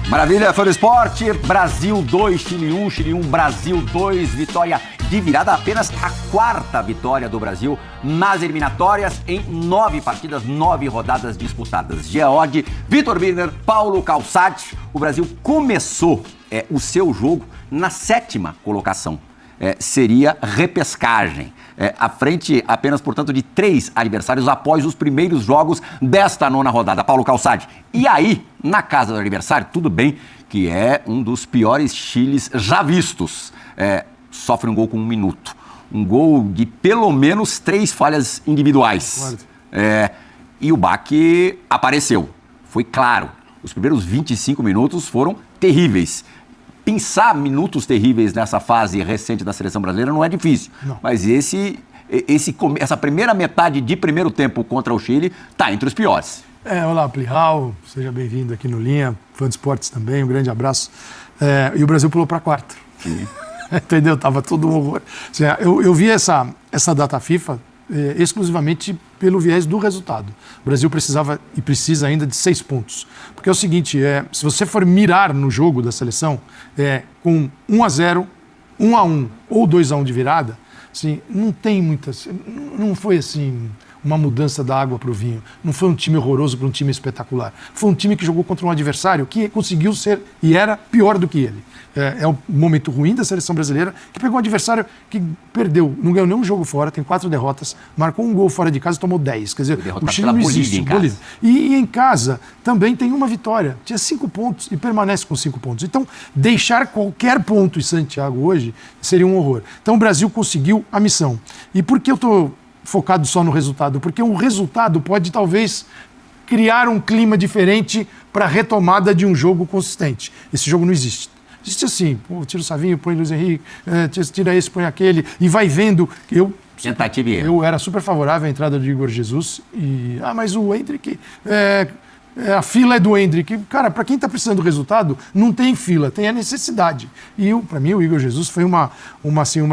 Maravilha, fã do esporte. Brasil 2, Chile 1, Chile 1, Brasil 2. Vitória de virada, apenas a 4ª vitória do Brasil nas eliminatórias em 9 partidas, 9 rodadas disputadas. Geode, Vitor Birner, Paulo Calçade. O Brasil começou o seu jogo na 7ª colocação. Seria repescagem. À frente apenas, portanto, de 3 adversários após os primeiros jogos desta 9ª rodada. Paulo Calçade. E aí, na casa do adversário, tudo bem que é um dos piores Chiles já vistos. Sofre um gol com 1 minuto. Um gol de pelo menos 3 falhas individuais. E o baque apareceu. Foi claro. Os primeiros 25 minutos foram terríveis. Pensar minutos terríveis nessa fase recente da seleção brasileira não é difícil. Não. Mas essa primeira metade de primeiro tempo contra o Chile está entre os piores. Olá, Plihal, seja bem-vindo aqui no Linha, fã de esportes também, um grande abraço. E o Brasil pulou para 4. Entendeu? Tava todo um horror. Assim, eu vi essa data FIFA exclusivamente pelo viés do resultado. O Brasil precisava e precisa ainda de 6 pontos. Porque é o seguinte, se você for mirar no jogo da seleção, com 1-0, 1-1 ou 2-1 de virada, assim, não tem muitas... Não foi assim... uma mudança da água para o vinho. Não foi um time horroroso para um time espetacular. Foi um time que jogou contra um adversário que conseguiu ser e era pior do que ele. É um momento ruim da seleção brasileira, que pegou um adversário que perdeu, não ganhou nenhum jogo fora, tem 4 derrotas, marcou um gol fora de casa e tomou 10. Quer dizer, o Chile não existe. E em casa também tem uma vitória. Tinha 5 pontos e permanece com 5 pontos. Então, deixar qualquer ponto em Santiago hoje seria um horror. Então, o Brasil conseguiu a missão. E por que eu estou focado só no resultado? Porque o resultado pode, talvez, criar um clima diferente para a retomada de um jogo consistente. Esse jogo não existe. Existe assim, tira o Savinho, põe o Luiz Henrique, tira esse, põe aquele, e vai vendo. Tentativa e erro. Eu era super favorável à entrada do Igor Jesus, mas o Endrick... a fila é do Endrick. Cara, para quem está precisando do resultado, não tem fila, tem a necessidade. E, para mim, o Igor Jesus foi uma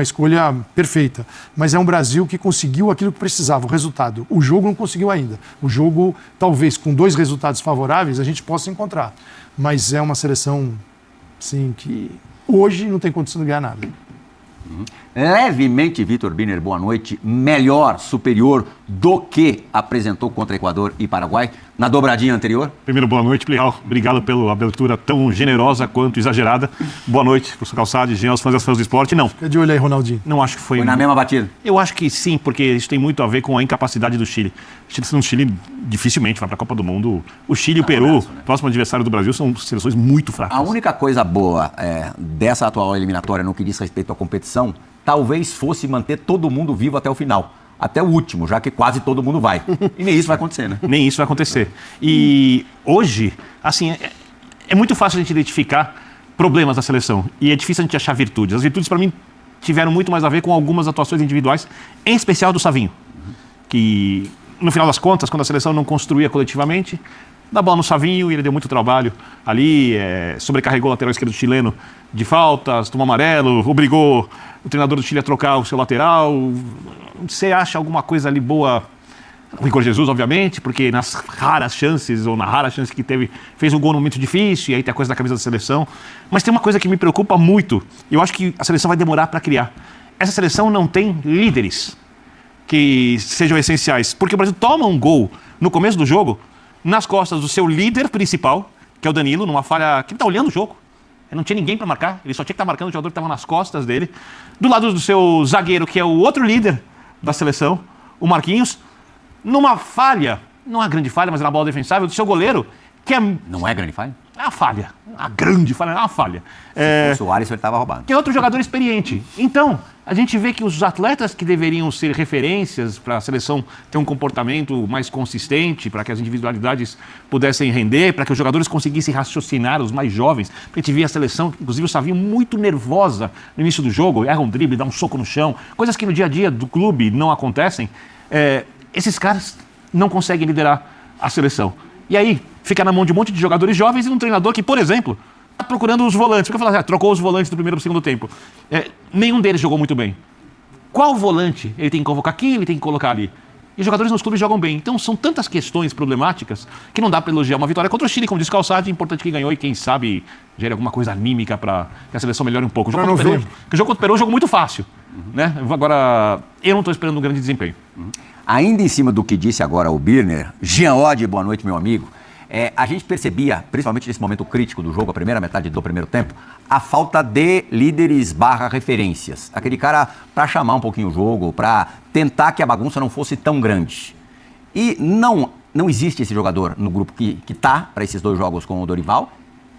escolha perfeita. Mas é um Brasil que conseguiu aquilo que precisava, o resultado. O jogo não conseguiu ainda. O jogo, talvez, com 2 resultados favoráveis, a gente possa encontrar. Mas é uma seleção, sim, que hoje não tem condição de ganhar nada. Levemente, Vitor Birner, boa noite. Melhor, superior do que apresentou contra Equador e Paraguai na dobradinha anterior? Primeiro, boa noite, Plihal. Obrigado pela abertura tão generosa quanto exagerada. Boa noite, professor Calçade, Jean, os fãs do esporte. Não. Fica de olho aí, Ronaldinho. Não acho que foi na mesma batida? Eu acho que sim, porque isso tem muito a ver com a incapacidade do Chile. O Chile dificilmente vai para a Copa do Mundo. O Chile e o Peru, próximo adversário do Brasil, são seleções muito fracas. A única coisa boa dessa atual eliminatória no que diz respeito à competição, talvez fosse manter todo mundo vivo até o final. Até o último, já que quase todo mundo vai. E nem isso vai acontecer, né? Nem isso vai acontecer. E hoje, assim, é muito fácil a gente identificar problemas da seleção. E é difícil a gente achar virtudes. As virtudes, para mim, tiveram muito mais a ver com algumas atuações individuais, em especial do Savinho. Que, no final das contas, quando a seleção não construía coletivamente, dá bola no Savinho e ele deu muito trabalho ali, sobrecarregou o lateral esquerdo chileno de faltas, tomou amarelo, obrigou o treinador do Chile a trocar o seu lateral. Você acha alguma coisa ali boa? O Igor Jesus, obviamente, porque nas raras chances, ou na rara chance que teve, fez um gol num momento difícil, e aí tem a coisa da camisa da seleção. Mas tem uma coisa que me preocupa muito, e eu acho que a seleção vai demorar para criar. Essa seleção não tem líderes que sejam essenciais, porque o Brasil toma um gol no começo do jogo, nas costas do seu líder principal, que é o Danilo, numa falha que ele está olhando o jogo. Não tinha ninguém para marcar, ele só tinha que estar marcando o jogador que estava nas costas dele. Do lado do seu zagueiro, que é o outro líder da seleção, o Marquinhos, numa falha, não é uma grande falha, mas é uma bola defensável, do seu goleiro, que é... Não é grande falha? É uma falha, uma grande falha, é uma falha. Se fosse o Alisson, ele estava roubado. Que é outro jogador experiente. Então, a gente vê que os atletas que deveriam ser referências para a seleção ter um comportamento mais consistente, para que as individualidades pudessem render, para que os jogadores conseguissem raciocinar, os mais jovens. Porque a gente via a seleção, inclusive o Savinho, muito nervosa no início do jogo, erra um drible, dá um soco no chão, coisas que no dia a dia do clube não acontecem. Esses caras não conseguem liderar a seleção. E aí, fica na mão de um monte de jogadores jovens e um treinador que, por exemplo, está procurando os volantes. Porque eu falo trocou os volantes do primeiro para o segundo tempo. Nenhum deles jogou muito bem. Qual volante ele tem que convocar? Quem ele tem que colocar ali? E os jogadores nos clubes jogam bem. Então são tantas questões problemáticas que não dá para elogiar uma vitória contra o Chile, como disse Calçade, importante que ganhou e quem sabe gere alguma coisa anímica para que a seleção melhore um pouco. O jogo contra o Peru é um jogo muito fácil. Né? Agora, eu não estou esperando um grande desempenho. Ainda em cima do que disse agora o Birner, Jean Oddi, boa noite, meu amigo. A gente percebia, principalmente nesse momento crítico do jogo, a primeira metade do primeiro tempo, a falta de líderes / referências. Aquele cara para chamar um pouquinho o jogo, para tentar que a bagunça não fosse tão grande. E não existe esse jogador no grupo que tá para esses 2 jogos com o Dorival,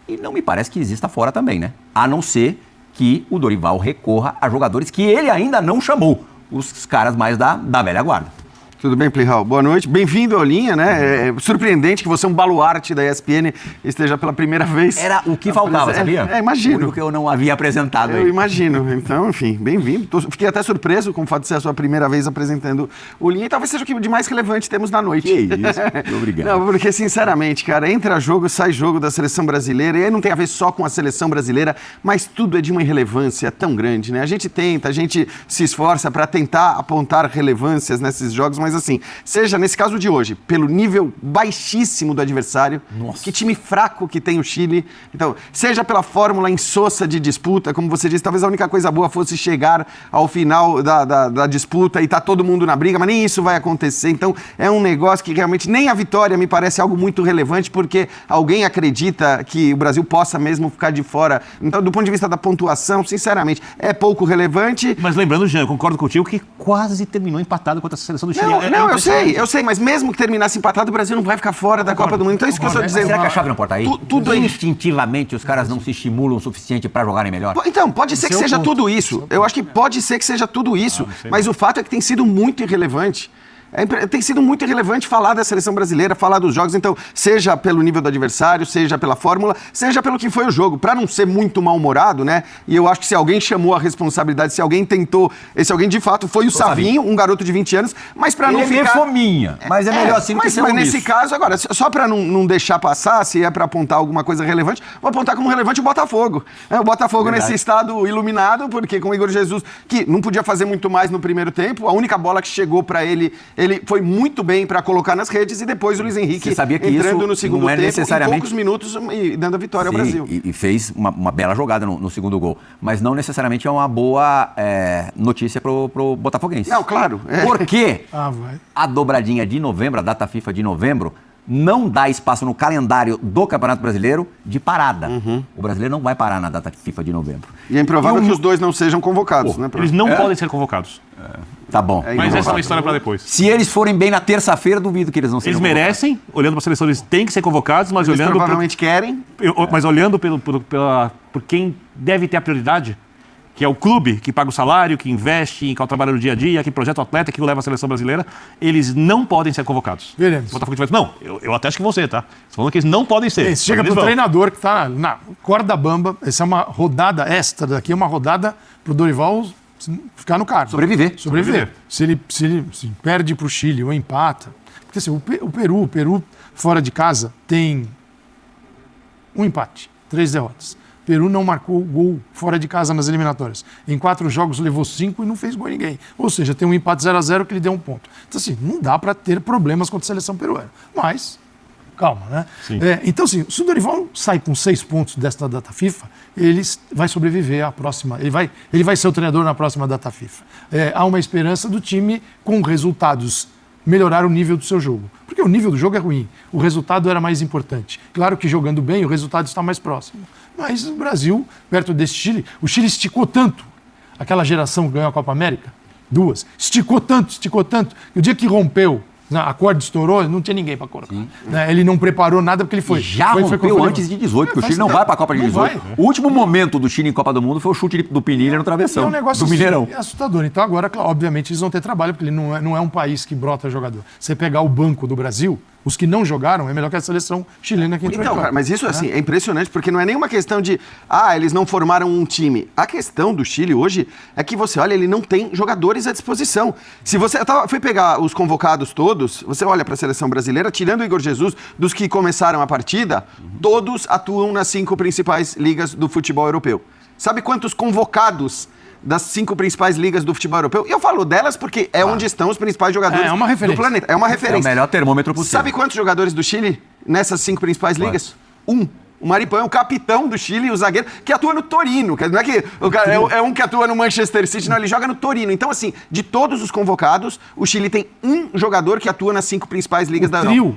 e não me parece que exista fora também, né? A não ser que o Dorival recorra a jogadores que ele ainda não chamou, os caras mais da velha guarda. Tudo bem, Plihal? Boa noite. Bem-vindo ao Linha, né? É surpreendente que você, um baluarte da ESPN, esteja pela primeira vez. Era o que faltava, sabia? Imagino. O que eu não havia apresentado aí. Eu imagino. Então, enfim, bem-vindo. Fiquei até surpreso com o fato de ser a sua primeira vez apresentando o Linha e talvez seja o que de mais relevante temos na noite. Que isso. Muito obrigado. Não, porque, sinceramente, cara, entra jogo, sai jogo da seleção brasileira e aí não tem a ver só com a seleção brasileira, mas tudo é de uma irrelevância tão grande, né? A gente se esforça para tentar apontar relevâncias nesses jogos, mas assim, seja nesse caso de hoje, pelo nível baixíssimo do adversário, que time fraco que tem o Chile, então, seja pela fórmula insossa de disputa, como você disse, talvez a única coisa boa fosse chegar ao final da disputa e tá todo mundo na briga, mas nem isso vai acontecer, então é um negócio que realmente nem a vitória me parece algo muito relevante, porque alguém acredita que o Brasil possa mesmo ficar de fora, então do ponto de vista da pontuação, sinceramente, é pouco relevante. Mas lembrando, Jean, eu concordo contigo que quase terminou empatado contra a seleção do Chile. Eu sei, mas mesmo que terminasse empatado, o Brasil não vai ficar fora da Copa do Mundo. Então é isso que eu estou dizendo. Será que a chave não pode estar aí? Tudo instintivamente os caras não se estimulam o suficiente para jogarem melhor? Então, pode ser que seja tudo isso. Eu acho que pode ser que seja tudo isso. Mas o fato é que tem sido muito irrelevante. Tem sido muito irrelevante falar da seleção brasileira, falar dos jogos, então, seja pelo nível do adversário, seja pela fórmula, seja pelo que foi o jogo, para não ser muito mal-humorado, né? E eu acho que se alguém chamou a responsabilidade, se alguém tentou, esse alguém de fato foi o Savinho, um garoto de 20 anos, mas para não ficar... Ele é fominha, mas é melhor assim do que ser Mas nesse caso, agora, só para não deixar passar, se é para apontar alguma coisa relevante, vou apontar como relevante o Botafogo. O Botafogo nesse estado iluminado, porque com o Igor Jesus, que não podia fazer muito mais no primeiro tempo, a única bola que chegou para ele foi muito bem para colocar nas redes e depois o Luiz Henrique entrando no segundo tempo, em poucos minutos e dando a vitória ao Brasil. E fez uma bela jogada no segundo gol. Mas não necessariamente é uma boa notícia pro botafoguense. Não, claro. Porque a dobradinha de novembro, a data FIFA de novembro, não dá espaço no calendário do Campeonato Brasileiro de parada. O brasileiro não vai parar na data FIFA de novembro. E é improvável que os dois não sejam convocados, né? Eles não podem ser convocados. Tá bom. Mas essa é uma história para depois. Se eles forem bem na terça-feira, duvido que eles não sejam convocados. Eles merecem, olhando para a seleção, eles têm que ser convocados, mas eles provavelmente querem. Mas olhando por quem deve ter a prioridade, que é o clube que paga o salário, que investe, que trabalha no dia a dia, que projeta o atleta, que leva a seleção brasileira, eles não podem ser convocados. Veremos. Não, eu até acho que você, tá? Você falando que eles não podem ser. Esse chega pro treinador que tá na corda bamba, essa é uma rodada extra daqui, é uma rodada pro Dorival ficar no cargo. Sobreviver. Se ele perde pro Chile ou empata. Porque assim, o Peru fora de casa tem um empate, 3 derrotas. O Peru não marcou gol fora de casa nas eliminatórias. Em 4 jogos levou 5 e não fez gol em ninguém. Ou seja, tem um empate 0-0 que lhe deu 1 ponto. Então assim, não dá para ter problemas contra a seleção peruana. Mas, calma, né? Então assim, se o Dorival sai com 6 pontos desta data FIFA, ele vai sobreviver à próxima. Ele vai ser o treinador na próxima data FIFA. Há uma esperança do time com resultados melhorar o nível do seu jogo. Porque o nível do jogo é ruim. O resultado era mais importante. Claro que jogando bem, o resultado está mais próximo. Mas o Brasil, perto desse Chile, o Chile esticou tanto. Aquela geração que ganhou a Copa América, 2, esticou tanto, que o dia que rompeu, a corda estourou, não tinha ninguém para colocar. Ele não preparou nada porque ele foi. Rompeu antes de 18, porque o Chile não vai para a Copa de 18. O último momento do Chile em Copa do Mundo foi o chute do Pinilha no travessão. É um negócio do Mineirão. Assustador. Então agora, obviamente, eles vão ter trabalho, porque ele não é um país que brota jogador. Você pegar o banco do Brasil, os que não jogaram, é melhor que a seleção chilena que entrou em campo. Cara, mas isso assim, é impressionante, porque não é nenhuma questão de eles não formaram um time. A questão do Chile hoje é que você olha, ele não tem jogadores à disposição. Se você foi pegar os convocados todos, você olha para a seleção brasileira, tirando o Igor Jesus, dos que começaram a partida, todos atuam nas 5 principais ligas do futebol europeu. Sabe quantos convocados das 5 principais ligas do futebol europeu? E eu falo delas porque é onde estão os principais jogadores É uma referência. do planeta. É uma É o referência. melhor termômetro possível. Sabe quantos jogadores do Chile nessas 5 principais ligas? O Maripã é o capitão do Chile, o zagueiro, que atua no Torino. Não é que o cara é um que atua no Manchester City, não, ele joga no Torino. Então, assim, de todos os convocados, o Chile tem um jogador que atua nas 5 principais ligas da Europa.